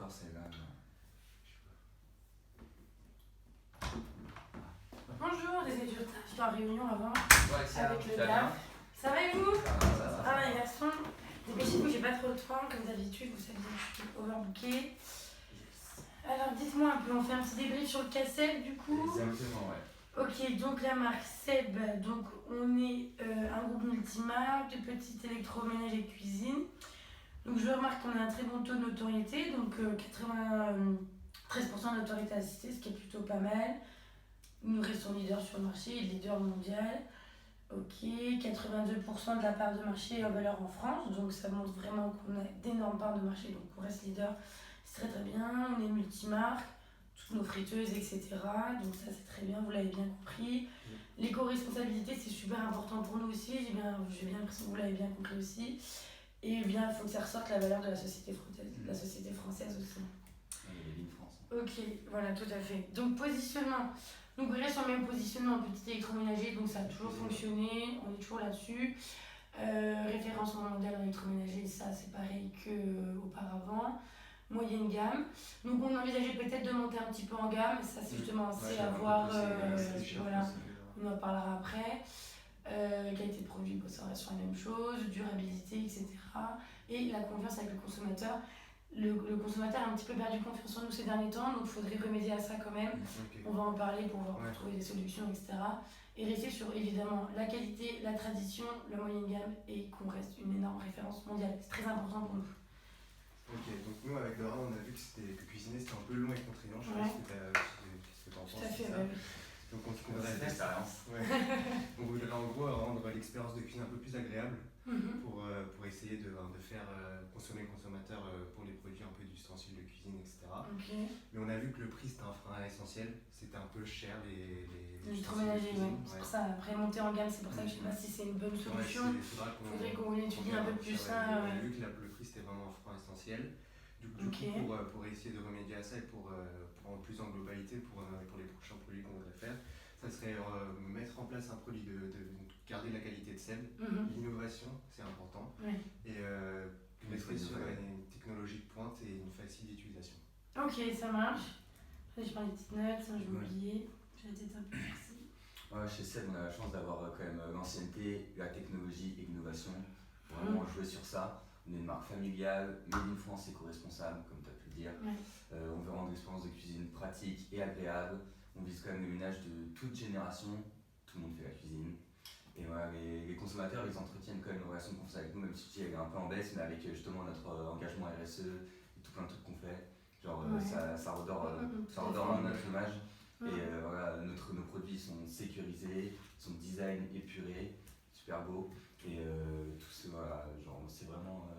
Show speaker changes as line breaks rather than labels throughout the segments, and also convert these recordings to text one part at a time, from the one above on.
encore celle-là.
Bonjour, désolé du retard, j'étais en réunion avant
Ouais,
avec le DAF. Ça va et vous? Ça va les garçons? Dépêchez-vous, j'ai pas trop le temps, comme d'habitude, vous savez, je suis overbookée. Alors dites-moi un peu, on fait un petit débrief sur le cassette du coup.
Exactement, ouais.
Ok, donc la marque Seb, donc on est un groupe multimarque de petits électroménages et cuisine. Donc je remarque qu'on a un très bon taux de notoriété, donc 93% de notoriété assistée, ce qui est plutôt pas mal. Nous restons leaders sur le marché, leader mondial. Ok, 82% de la part de marché en valeur en France, donc ça montre vraiment qu'on a d'énormes parts de marché, donc on reste leader, c'est très très bien. On est multimarque, toutes nos friteuses, etc. Donc ça c'est très bien, vous l'avez bien compris. L'éco-responsabilité c'est super important pour nous aussi, j'ai bien l'impression que vous l'avez bien compris aussi. Et bien, il faut que ça ressorte la valeur de la société française aussi.
Et Lean France.
Ok, voilà, tout à fait. Donc positionnement. Donc on reste sur le même positionnement, petit électroménager, donc ça a toujours fonctionné, on est toujours là-dessus. Référencement mondial en électroménager, ça c'est pareil qu'auparavant. Moyenne gamme. Donc on envisageait peut-être de monter un petit peu en gamme, ça c'est justement c'est à voir, voilà, on en parlera après. Qualité de produit, bon, ça reste sur la même chose, durabilité, etc. Et la confiance avec le consommateur. Le consommateur a un petit peu perdu confiance en nous ces derniers temps, donc il faudrait remédier à ça quand même. Okay. On va en parler pour voir, pour trouver des solutions, etc. Et rester sur évidemment la qualité, la tradition, la moyenne gamme et qu'on reste une énorme référence mondiale. C'est très important pour nous.
Ok, donc nous avec Laura, on a vu que cuisiner c'était un peu long et contraignant. Je sais pas ce que tu en penses.
Tout à fait,
ça. Donc on voudrait
l'expérience.
On voudrait en gros rendre l'expérience de cuisine un peu plus agréable pour essayer de faire consommer le consommateur pour les produits un peu d'ustensiles de cuisine, etc.
Okay.
Mais on a vu que le prix c'était un frein essentiel, c'était un peu cher les
électroménagers, oui. C'est pour ça, après monter en gamme, c'est pour ça que je sais pas si c'est une bonne solution. Il faudrait qu'on étudie un peu plus ça.
On a vu que le prix c'était vraiment un frein essentiel. Du coup, pour essayer de remédier à ça et pour en plus en globalité, pour les prochains produits qu'on voudrait faire, ça serait mettre en place un produit de garder la qualité de sel, l'innovation, c'est important, et rester sur une technologie de pointe et une facile d'utilisation.
Ok, ça marche. Je prends des petites notes, je vais oublier. Je vais peut-être un peu merci.
Ouais, chez Seb, on a la chance d'avoir quand même l'ancienneté, la technologie et l'innovation. Vraiment jouer sur ça. On est une marque familiale, made in France, éco-responsable, comme tu as pu le dire. On veut rendre l'expérience de cuisine pratique et agréable. On vise quand même les ménages de toute génération. Tout le monde fait la cuisine. Et voilà, les consommateurs, ils entretiennent quand même une relation de confiance avec nous, même si elle est un peu en baisse, mais avec justement notre engagement RSE et tout plein de trucs qu'on fait. Genre, ça redore notre image. Et voilà, nos produits sont sécurisés, son design épuré, super beau. Et tout ça, voilà, genre, c'est vraiment.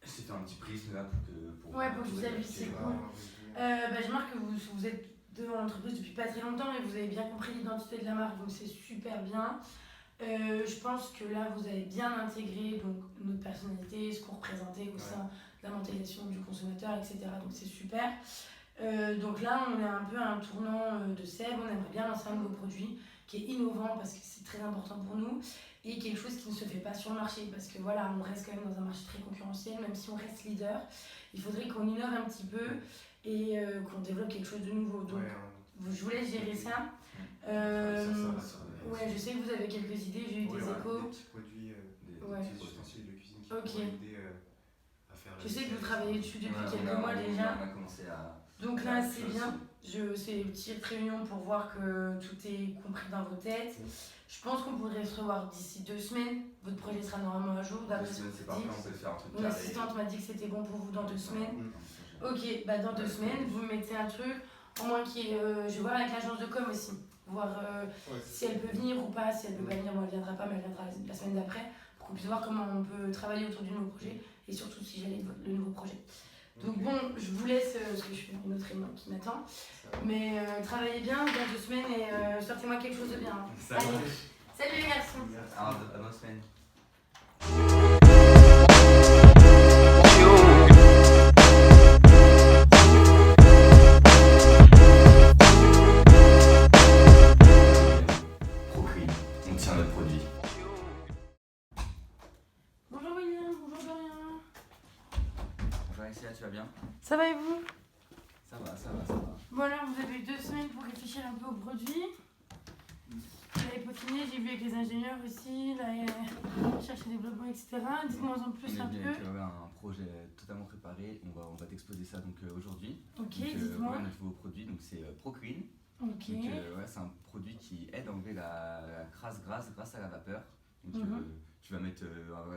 J'ai fait un petit prisme là pour
que vous avez vu, c'est cool. Je remarque que vous êtes devant l'entreprise depuis pas très longtemps et vous avez bien compris l'identité de la marque, donc c'est super bien. Je pense que là, vous avez bien intégré donc, notre personnalité, ce qu'on représentait au sein de la mentalisation du consommateur, etc. Donc c'est super. Donc là, on est un peu à un tournant de Seb, on aimerait bien lancer un nouveau produit qui est innovant parce que c'est très important pour nous et quelque chose qui ne se fait pas sur le marché parce que voilà, on reste quand même dans un marché très concurrentiel, même si on reste leader, il faudrait qu'on innove un petit peu et qu'on développe quelque chose de nouveau. Donc je vous laisse gérer ça. Je sais que vous avez quelques idées, j'ai eu des échos.
Des petits produits, des ustensiles de cuisine qui pourraient aider à faire
je sais que vous travaillez dessus depuis quelques mois déjà.
On a commencé à...
Donc là, c'est bien. C'est une petite réunion pour voir que tout est compris dans vos têtes. Je pense qu'on pourrait se revoir d'ici 2 semaines. Votre projet sera normalement à jour. D'après ce que vous dites. Mon assistante m'a dit que c'était bon pour vous dans 2 semaines. Ok, dans 2 semaines, vous me mettez un truc. Au moins je vais voir avec l'agence de com aussi. Voir si elle peut venir ou pas. Si elle peut pas venir, moi elle viendra pas, mais elle viendra la semaine d'après. Pour qu'on puisse voir comment on peut travailler autour du nouveau projet. Et surtout si j'allais le nouveau projet. Donc bon, je vous laisse, parce que je suis dans une autre réunion qui m'attend. Mais travaillez bien, dans 2 semaines et sortez-moi quelque chose de bien. Allez, salut les garçons.
À dans 2 semaines. Procream, on tient notre produit.
Bonjour William, bonjour Dorian.
Bonjour Alexia, tu vas bien?
Ça va et vous?
Ça va, ça va, ça va.
Bon alors, vous avez eu 2 semaines pour réfléchir un peu au produit. Vous avez peaufiné, j'ai vu avec les ingénieurs aussi, la recherche et développement, etc. Dites-moi en plus
On
un
est venu
peu.
avec un projet totalement préparé. On va t'exposer ça donc aujourd'hui.
Ok,
Donc,
dites-moi.
ouais, notre nouveau produit, donc c'est ProClean.
Ok.
Donc ouais, c'est un produit qui aide à enlever la crasse grasse grâce à la vapeur. Donc tu vas mettre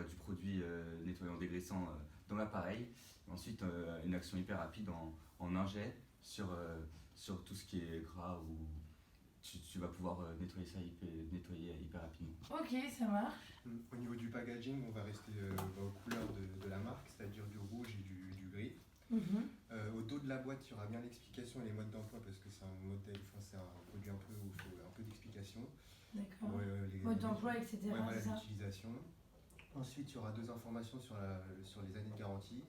du produit nettoyant dégraissant dans l'appareil. Ensuite une action hyper rapide en un jet sur tout ce qui est gras ou tu vas pouvoir nettoyer ça hyper rapidement.
Ok, ça marche.
Au niveau du packaging, on va rester aux couleurs de la marque, c'est-à-dire du rouge et du gris. Au dos de la boîte, il y aura bien l'explication et les modes d'emploi parce que c'est un modèle, c'est un produit un peu où il faut un peu d'explication.
D'accord. Mode d'emploi, etc.
Ouais, voilà,
c'est ça.
l'utilisation. Ensuite, il y aura 2 informations sur les années de garantie.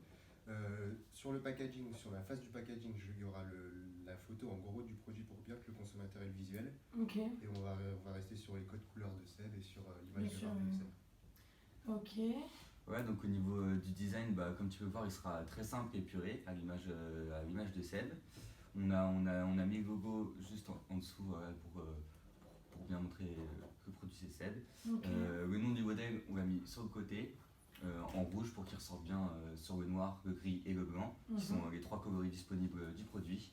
Sur le packaging ou sur la face du packaging, il y aura la photo en gros du produit pour bien que le consommateur ait le visuel.
Ok.
Et on va rester sur les codes couleurs de Seb et sur l'image de
Bien
marque de Seb.
Ok.
Ouais, donc au niveau du design, comme tu peux voir, il sera très simple et épuré à l'image de Seb. On a mis le logo juste en dessous pour bien montrer que le produit c'est Seb.
Ok.
Le nom du modèle, on l'a mis sur le côté en rouge pour qu'il ressorte bien sur le noir, le gris et le blanc, qui sont les 3 coloris disponibles du produit.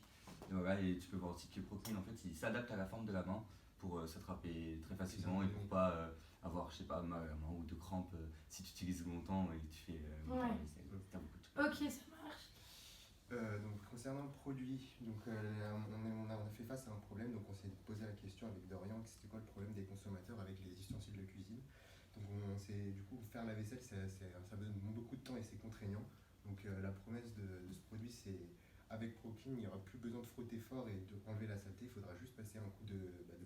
Et voilà, et tu peux voir aussi que ProClean, en fait, il s'adapte à la forme de la main pour s'attraper très facilement et pour pas avoir, je sais pas, mal à la main ou de crampes si tu utilises longtemps et que tu fais longtemps la vaisselle. T'as beaucoup de trucs.
Ok, ça marche.
Donc concernant le produit, donc, on a fait face à un problème, donc on s'est posé la question avec Dorian, c'était quoi le problème des consommateurs avec les ustensiles de cuisine. Donc on s'est du coup faire la vaisselle, ça donne beaucoup de temps et c'est contraignant. Donc la promesse de ce produit, c'est avec ProClean, il n'y aura plus besoin de frotter fort et d'enlever la saleté, il faudra juste passer un coup de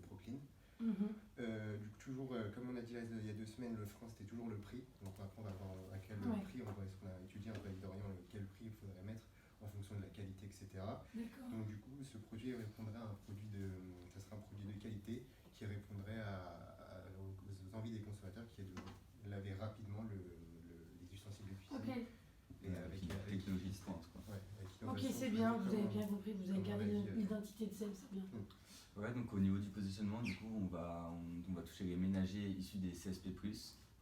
ProClean. Du coup, toujours, comme on a dit il y a 2 semaines, le frein c'était toujours le prix. Donc après on va voir à quel prix, on a étudié un peu avec Dorian quel prix il faudrait mettre en fonction de la qualité, etc. Donc du coup, ce produit répondrait à ça sera un produit de qualité qui répondrait aux envies des consommateurs qui est de laver rapidement les ustensiles de cuisine.
Ok.
Et avec
technologie de pointe, quoi.
Ouais, avec
Ok,
innovation,
c'est bien, vous avez
comme
bien compris, vous avez
comme on
gardé
l'a dit,
l'identité de Seb, c'est bien.
Ouais, donc au niveau du positionnement, du coup, on va toucher les ménagers issus des CSP+,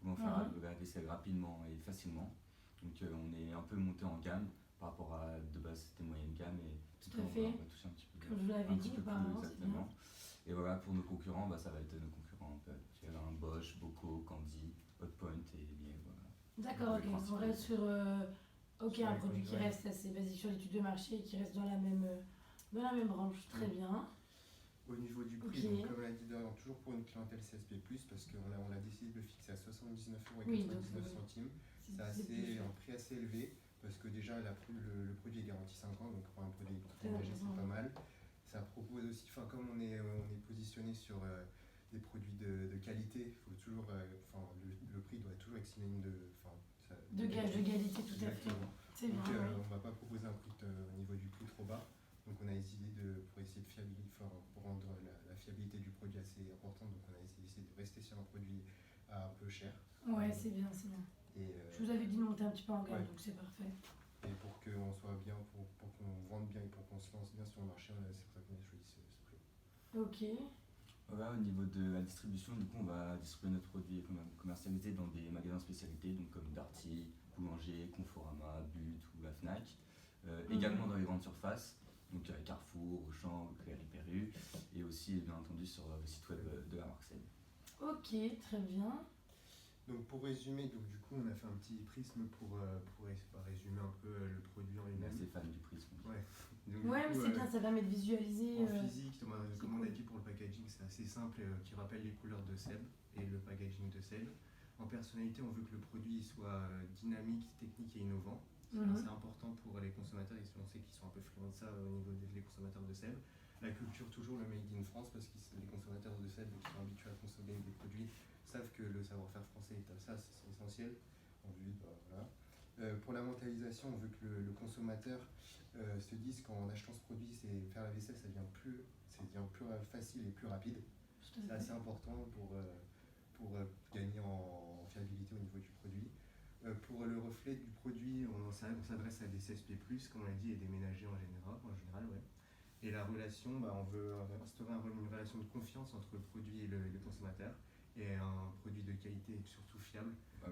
pour faire la vaisselle rapidement et facilement. Donc on est un peu monté en gamme par rapport à de base c'était moyenne gamme et
Tout à
on
fait.
va toucher un petit peu
Comme je vous l'avais dit
plus
auparavant, c'est bien.
exactement. Et voilà, pour nos concurrents, ça va être nos concurrents un peu habituels, hein, Bosch, Bocaux, Candy, Hotpoint et Miel, voilà.
D'accord, ok. On reste sur un produit qui reste assez basique sur l'étude de marché et qui reste dans la même branche. Très bien.
Au niveau du prix, donc, comme l'a dit Dorian, toujours pour une clientèle CSP+, parce qu'on a décidé de le fixer à 79,99 €. C'est un prix assez élevé, parce que déjà le produit est garanti 5 ans, donc pour un produit électroménager c'est pas mal. Ça propose aussi, comme on est positionné sur des produits de qualité, faut toujours, le prix doit toujours excéder
de gage de qualité, tout à fait. C'est bien.
Donc on ne va pas proposer un prix au niveau du prix trop bas. Donc on a décidé pour essayer pour rendre la fiabilité du produit assez importante, donc on a essayé de rester sur un produit un peu cher.
Ouais, c'est bien, c'est bien.
Et,
je vous avais dit de monter un petit peu en gamme, donc c'est parfait.
Et pour qu'on soit bien, pour qu'on vende bien et pour qu'on se lance bien sur le marché, c'est pour ça qu'on a choisi ce prix.
Ok.
Voilà, au niveau de la distribution, du coup, on va distribuer notre produit commercialisé dans des magasins spécialités, donc comme Darty, Boulanger, Conforama, But ou la Fnac. Également dans les grandes surfaces, donc Carrefour, Auchan, Leclerc, Hyper-U, et aussi bien entendu sur le site web de la marque Seb.
Ok, très bien.
Donc pour résumer, du coup on a fait un petit prisme pour résumer un peu le produit en lui-même.
C'est fan du prisme.
Ouais,
mais c'est bien, ça permet de visualiser.
En physique, comme on a dit pour le packaging, c'est assez simple, qui rappelle les couleurs de Seb et le packaging de Seb. En personnalité, on veut que le produit soit dynamique, technique et innovant. C'est important pour les consommateurs, et on sait qu'ils sont un peu friands de ça au niveau des consommateurs de Seb. La culture, toujours le Made in France, parce que les consommateurs de Seb qui sont habitués à consommer des produits savent que le savoir-faire français est à ça, c'est essentiel. Pour la mentalisation, on veut que le consommateur se dise qu'en achetant ce produit, faire la vaisselle, ça devient plus facile et plus rapide. C'est assez important pour gagner en fiabilité au niveau du produit. Pour le reflet du produit, on on s'adresse à des CSP+, comme on l'a dit, et des ménagers en général, ouais. Et la relation, on veut instaurer une relation de confiance entre le produit et le consommateur, et un produit de qualité et surtout fiable.
Et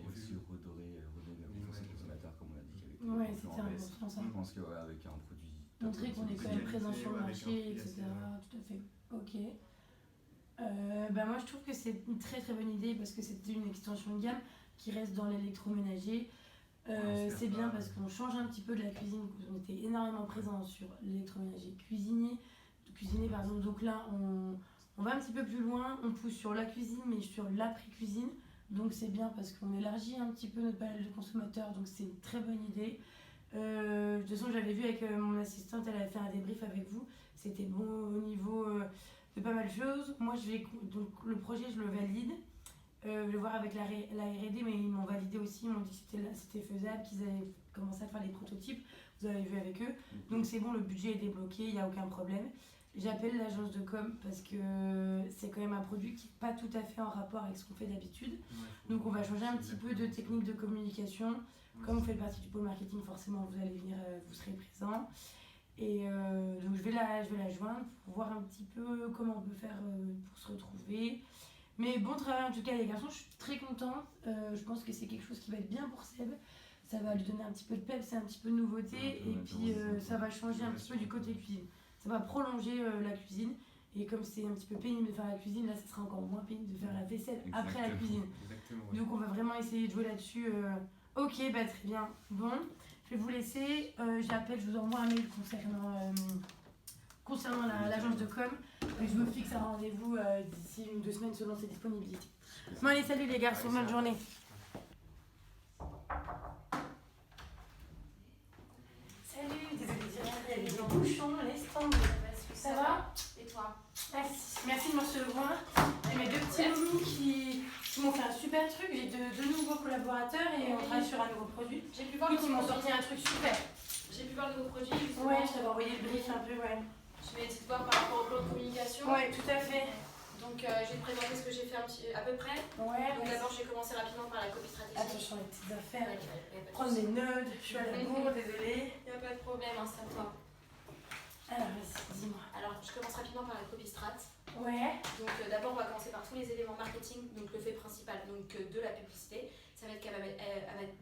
aussi redorer la confiance du consommateur, comme on l'a dit.
Ouais, c'est important ça.
Je pense qu'avec un produit...
Montrer qu'on est quand même présent sur le marché, etc. Tout à fait. Ok. Moi je trouve que c'est une très très bonne idée parce que c'était une extension de gamme qui reste dans l'électroménager. C'est bien parce qu'on change un petit peu de la cuisine. On était énormément présent sur l'électroménager cuisiner par exemple. Donc là on va un petit peu plus loin, on pousse sur la cuisine mais sur l'après-cuisine. Donc c'est bien parce qu'on élargit un petit peu notre panel de consommateurs, donc c'est une très bonne idée. De toute façon j'avais vu avec mon assistante, elle avait fait un débrief avec vous, c'était bon au niveau de pas mal de choses. Moi donc le projet je le valide, je vais voir avec la R&D, mais ils m'ont validé aussi, ils m'ont dit que c'était faisable, qu'ils avaient commencé à faire les prototypes, vous avez vu avec eux, donc c'est bon, le budget est débloqué, il n'y a aucun problème. J'appelle l'agence de com parce que c'est quand même un produit qui n'est pas tout à fait en rapport avec ce qu'on fait d'habitude. Donc on va changer un petit peu de technique de communication. Comme vous faites partie du pôle marketing, forcément vous allez venir, vous serez présent. Et donc je vais la joindre pour voir un petit peu comment on peut faire pour se retrouver. Mais bon travail en tout cas les garçons, je suis très contente. Je pense que c'est quelque chose qui va être bien pour Seb. Ça va lui donner un petit peu de peps, un petit peu de nouveauté. Et puis ça va changer un petit peu du côté cuisine. Ça va prolonger la cuisine. Et comme c'est un petit peu pénible de faire la cuisine, là, ça sera encore moins pénible de faire la vaisselle après la cuisine. Ouais. Donc on va vraiment essayer de jouer là-dessus. Ok, très bien. Bon, je vais vous laisser. J'appelle, je vous envoie un mail concernant l'agence de com. Je me fixe un rendez-vous d'ici 1 ou 2 semaines selon ses disponibilités. Bon allez, salut les garçons, bonne journée. Salut, désolé de dire, il y avait des bouchons, les stands. Ça va?
Et toi?
Merci de me recevoir. J'ai mes 2 petits loulous qui m'ont fait un super truc. J'ai 2 nouveaux collaborateurs et on travaille sur un nouveau produit.
J'ai pu voir
ils m'ont sorti un truc super.
J'ai pu voir le nouveau produit. Justement.
Ouais, je t'avais envoyé le brief un peu, ouais.
Je vais essayer de voir par rapport au plan de communication.
Ouais, tout à fait.
Donc je vais te présenter ce que j'ai fait à peu près.
Ouais.
Donc d'abord je vais commencer rapidement par la copie stratégique.
Attention les petites affaires.
Prendre
des notes, je suis à la bourre, désolée.
Il n'y a pas de problème, installe-toi.
Alors vas-y, dis-moi.
Alors je commence rapidement par la copie strat.
Ouais.
Donc d'abord on va commencer par tous les éléments marketing, donc le fait principal donc, de la publicité. Ça va être qu'elle va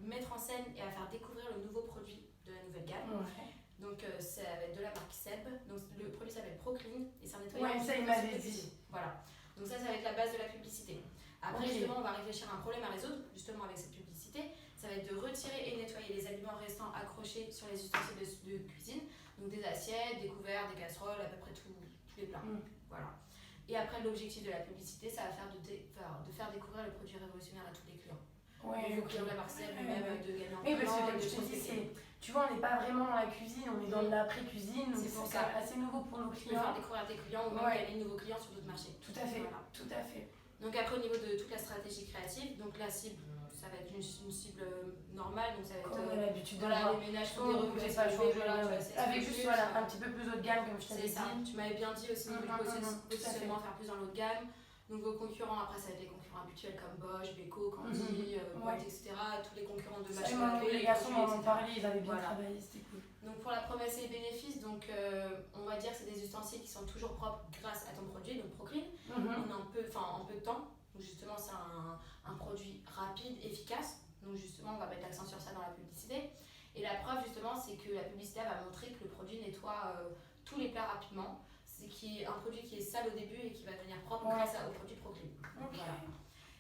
mettre en scène et à faire découvrir le nouveau produit de la nouvelle gamme.
Ouais.
Donc ça va être de la marque Seb. Donc le produit s'appelle Proclean et c'est un nettoyant.
Ouais, ça il m'avait dit.
Voilà. Donc ça va être la base de la publicité. Après justement on va réfléchir à un problème à résoudre justement avec cette publicité. Ça va être de retirer et nettoyer les aliments restants accrochés sur les ustensiles de cuisine. Donc des assiettes, des couverts, des casseroles, à peu près tous les plats. Voilà. Et après l'objectif de la publicité, ça va faire de faire découvrir le produit révolutionnaire à tous les clients.
Ouais,
aux clients de la marque Seb, même de gagner en
oui, parce que comme je te dis, tu vois, on n'est pas vraiment dans la cuisine, on est dans l'après-cuisine, donc c'est assez nouveau pour nos clients.
Faire découvrir à tes clients ou même gagner de nouveaux clients sur d'autres marchés.
Tout à fait, voilà. Tout à fait.
Donc après au niveau de toute la stratégie créative, donc la cible, ça va être une cible normale, donc ça va être
on a l'habitude de
les ménages sont des revues,
c'est pas changé, avec juste un petit peu plus haut de gamme comme je t'avais dit.
C'est ça, tu m'avais bien dit aussi au niveau du positionnement, faire plus dans l'haut de gamme. Donc vos concurrents, après ça va être des concurrents habituels comme Bosch, Beko, Candy, Bolt, etc. Tous les concurrents de machin.
Les garçons m'en ont parlé, ils avaient bien travaillé, c'était cool.
Donc pour la promesse et les bénéfices, donc on va dire que c'est des ustensiles qui sont toujours propres grâce à ton produit, donc Proclean. En peu de temps. Donc justement c'est un produit rapide, efficace. Donc justement on va mettre l'accent sur ça dans la publicité. Et la preuve justement c'est que la publicité va montrer que le produit nettoie tous les plats rapidement. C'est un produit qui est sale au début et qui va devenir propre grâce au produit Proclean. Voilà.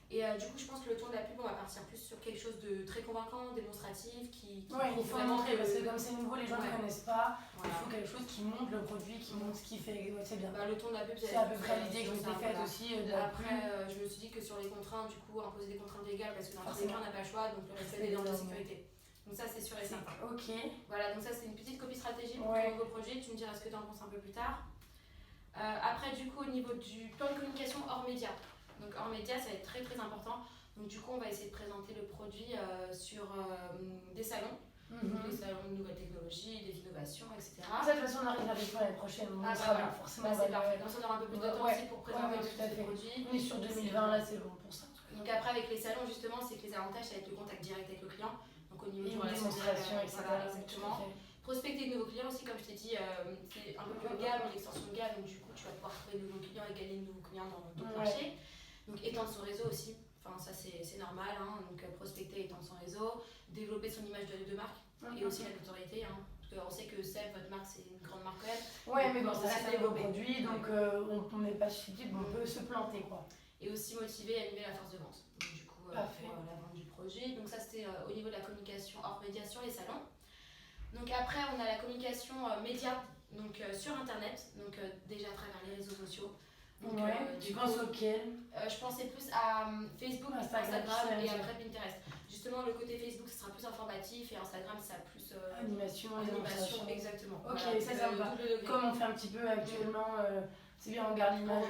Et du coup, je pense que le ton de la pub, on va partir plus sur quelque chose de très convaincant, démonstratif, qui
il faut
vraiment
montrer, parce que comme c'est nouveau, les gens ne connaissent pas.
Voilà.
Il faut quelque chose qui montre le produit, qui montre ce qu'il fait. C'est bien.
Le ton de la pub,
c'est à peu près l'idée que je m'étais faite aussi.
Après, je me suis dit que sur les contraintes, du coup, imposer des contraintes légales, parce que dans tous les cas, on n'a pas le choix, donc le respect des normes de sécurité. Donc ça, c'est sûr et certain.
Ok.
Voilà, donc ça, c'est une petite copie stratégie pour ton nouveau projet. Tu me diras ce que tu en penses un peu plus tard. Après, du coup, au niveau du plan de communication hors média. Donc hors média, ça va être très très important. Donc du coup, on va essayer de présenter le produit sur des salons. Donc des salons de nouvelles technologies, des innovations, etc.
De toute façon, on arrive avec toi l'année prochaine. Forcément,
c'est parfait. Comme ça, on aura un peu plus de temps aussi pour présenter
tout à fait.
produits.
On est sur 2020, là, c'est bon pour ça.
Donc après, avec les salons, justement, c'est que les avantages, ça va être le contact direct avec le client. Donc qu'au niveau du
Une
relationnel.
démonstration, etc.
Voilà, exactement. Prospecter de nouveaux clients aussi, comme je t'ai dit, c'est un peu plus haut de gamme, une extension de gamme, donc du coup tu vas pouvoir trouver de nouveaux clients et gagner de nouveaux clients dans ton marché. Donc étendre son réseau aussi, enfin ça c'est normal, hein. Donc prospecter, étendre son réseau, développer son image de marque et aussi la notoriété. Hein. Parce qu'on sait que Seb, votre marque, c'est une grande marque quand même.
Ouais, mais bon, ça reste des beaux produits, donc on n'est pas susceptible, on peut se planter quoi.
Et aussi motiver et animer la force de vente. Donc du coup, pour la vente du projet. Donc ça c'était au niveau de la communication hors média sur les salons. Donc après, on a la communication média, donc sur internet, donc déjà à travers les réseaux sociaux. Donc,
tu penses auquel
je pensais plus à Facebook, Instagram et après Pinterest. Justement, le côté Facebook, ce sera plus informatif et Instagram, ça a plus
animation,
exactement.
Ok,
voilà,
ça me va. Comme on fait un petit peu actuellement, c'est bien, on garde l'image.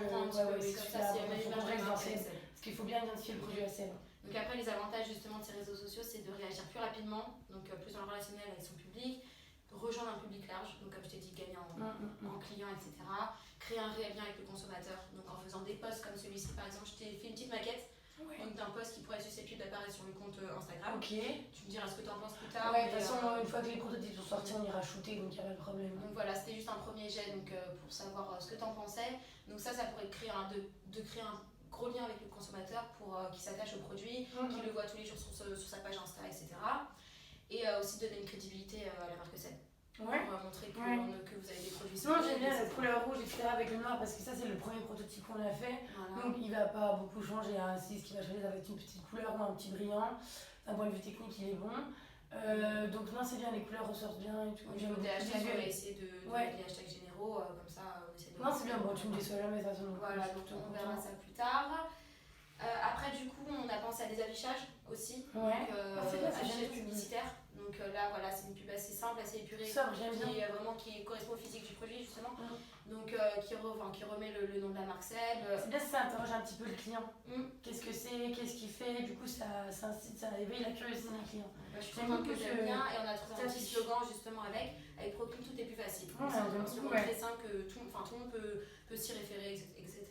C'est ça, c'est la même image
parce qu'il faut bien identifier le produit à sel.
Donc après, les avantages justement de ces réseaux sociaux, c'est de réagir plus rapidement, donc plus dans le relationnel avec son public, rejoindre un public large, donc comme je t'ai dit, gagner en clients, etc. Créer un réel lien avec le consommateur, donc en faisant des posts comme celui-ci par exemple, je t'ai fait une petite maquette d'un post qui pourrait être susceptible d'apparaître sur le compte Instagram.
Ok.
Tu me diras ce que tu en penses plus tard.
Ouais, de toute façon, une fois que les prototypes sont sortis, on ira shooter, donc il n'y a pas de problème.
Donc voilà, c'était juste un premier jet donc, pour savoir ce que tu en pensais. Donc ça pourrait créer de créer un gros lien avec le consommateur pour qu'il s'attache au produit, qu'il le voit tous les jours sur sa page Insta, etc. Et aussi donner une crédibilité à la marque Seb. Pour montrer que vous avez des produits.
Non, j'aime bien la couleur rouge, etc. avec le noir parce que ça, c'est le premier prototype qu'on a fait. Voilà. Donc il va pas beaucoup changer. Hein. Si ce qui va changer, ça va être une petite couleur ou un petit brillant. D'un point de vue technique, il est bon. Donc non, c'est bien, les couleurs ressortent bien et tout.
Au niveau des hashtags, on va essayer de mettre les hashtags généraux, comme ça on essaie de...
Non, c'est bien, bon, tu me déçois jamais de toute façon.
Voilà, donc on verra ça plus tard. Après, du coup, on a pensé à des affichages aussi.
Ouais.
Affichage publicitaire. Donc là, voilà, c'est une pub assez simple, assez épurée, qui correspond au physique du produit justement. Donc qui remet le nom de la marque Seb.
C'est bien si ça interroge un petit peu le client. Qu'est-ce que c'est, qu'est-ce qu'il fait, du coup ça incite, ça éveille la curiosité du client.
Je suis contente que j'aime bien et on a trouvé un petit slogan justement avec Procline tout est plus facile. C'est un slogan très simple que tout le monde peut s'y référer, etc.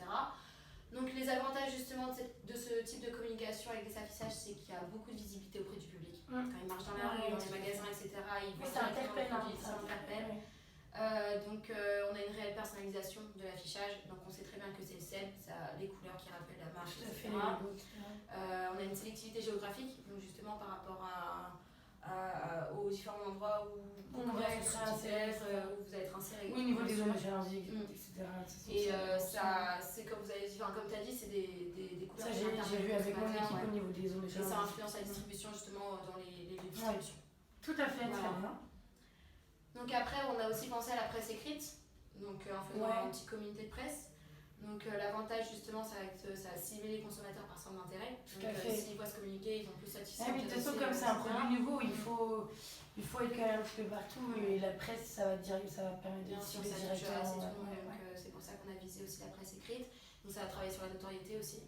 Donc les avantages justement de ce type de communication avec des affichages, c'est qu'il y a beaucoup de visibilité auprès du public. Quand ils marchent dans la rue, dans les magasins, etc., ils voient directement le produit, ça interpelle. Donc on a une réelle personnalisation de l'affichage, donc on sait très bien que c'est le Seb, les couleurs qui rappellent la marque, etc. On a une sélectivité géographique, donc justement par rapport aux différents endroits où vous allez être inséré.
Oui, au niveau des zones géographiques, etc.
Et ça, c'est comme vous avez dit, comme tu as dit, c'est des couleurs.
Ça, j'ai vu avec mon équipe au niveau des zones géographiques.
Et ça influence la distribution justement dans les distributions.
Tout à fait, très bien.
Donc après, on a aussi pensé à la presse écrite, donc en faisant un petit communiqué de presse. Donc l'avantage justement, ça va cibler les consommateurs par centre d'intérêt. Donc s'ils voient se communiquer, ils vont plus satisfaire.
De toute façon, comme c'est un produit nouveau, il faut être quand même un petit peu partout et la presse, ça va permettre de cibler directement.
C'est pour ça qu'on a visé aussi la presse écrite. Donc ça va travailler sur la notoriété aussi.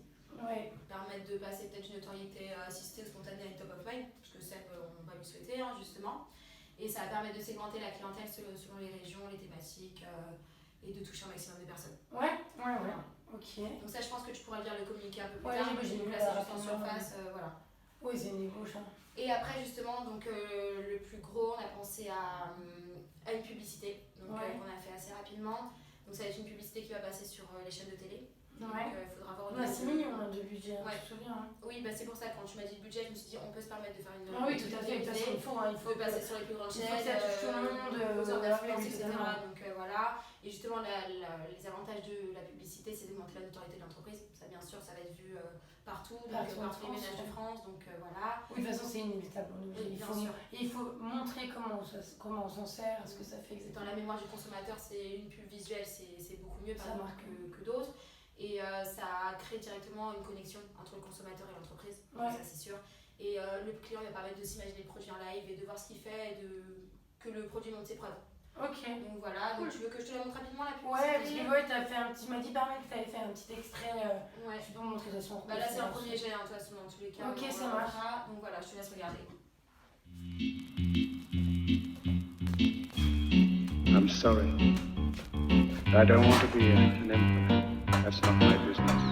Permettre de passer peut-être une notoriété assistée ou spontanée à une top of mind, parce que Seb, on va lui souhaiter justement. Et ça va permettre de segmenter la clientèle selon les régions, les thématiques et de toucher un maximum de personnes.
Ok.
Donc ça, je pense que tu pourras lire le communiqué un peu plus
tard.
J'ai vu là, c'est juste en surface, voilà.
Oui, c'est une ébauche.
Et après, justement, donc le plus gros, on a pensé à une publicité, donc qu'on a fait assez rapidement. Donc ça va être une publicité qui va passer sur les chaînes de télé. Donc il faudra voir
on a 6 millions de budget, tu te souviens.
Oui, c'est pour ça, quand tu m'as dit le budget, je me suis dit on peut se permettre de faire une.
Oui, tout à fait, il faut
passer sur les plus grandes chaînes,
tout le monde,
aux influences, etc. Donc voilà. Et justement, les avantages de la publicité, c'est d'augmenter la notoriété de l'entreprise. Ça, bien sûr, ça va être vu partout, donc partout les ménages de France, donc voilà.
Oui, de toute façon, c'est inévitable. Il faut montrer comment on s'en sert, ce que ça fait exactement.
Dans la mémoire du consommateur, c'est une pub visuelle, c'est beaucoup mieux par exemple que d'autres. Et ça crée directement une connexion entre le consommateur et l'entreprise, ça c'est sûr. Et le client va permettre de s'imaginer le produit en live et de voir ce qu'il fait et que le produit montre ses preuves.
Ok.
Donc voilà, donc tu veux que je te la montre rapidement la pub?
Tu m'as dit par mail que tu avais fait un petit extrait. Tu peux me montrer de son.
Là c'est un premier jet, de toute façon, dans tous les cas.
Ok, ça marche.
Donc voilà, je te laisse regarder.
I'm sorry. I don't want to be an emperor. That's not my business.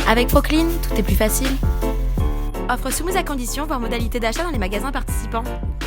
Avec Proclean, tout est plus facile. Offre soumise à condition, voire modalité d'achat dans les magasins participants.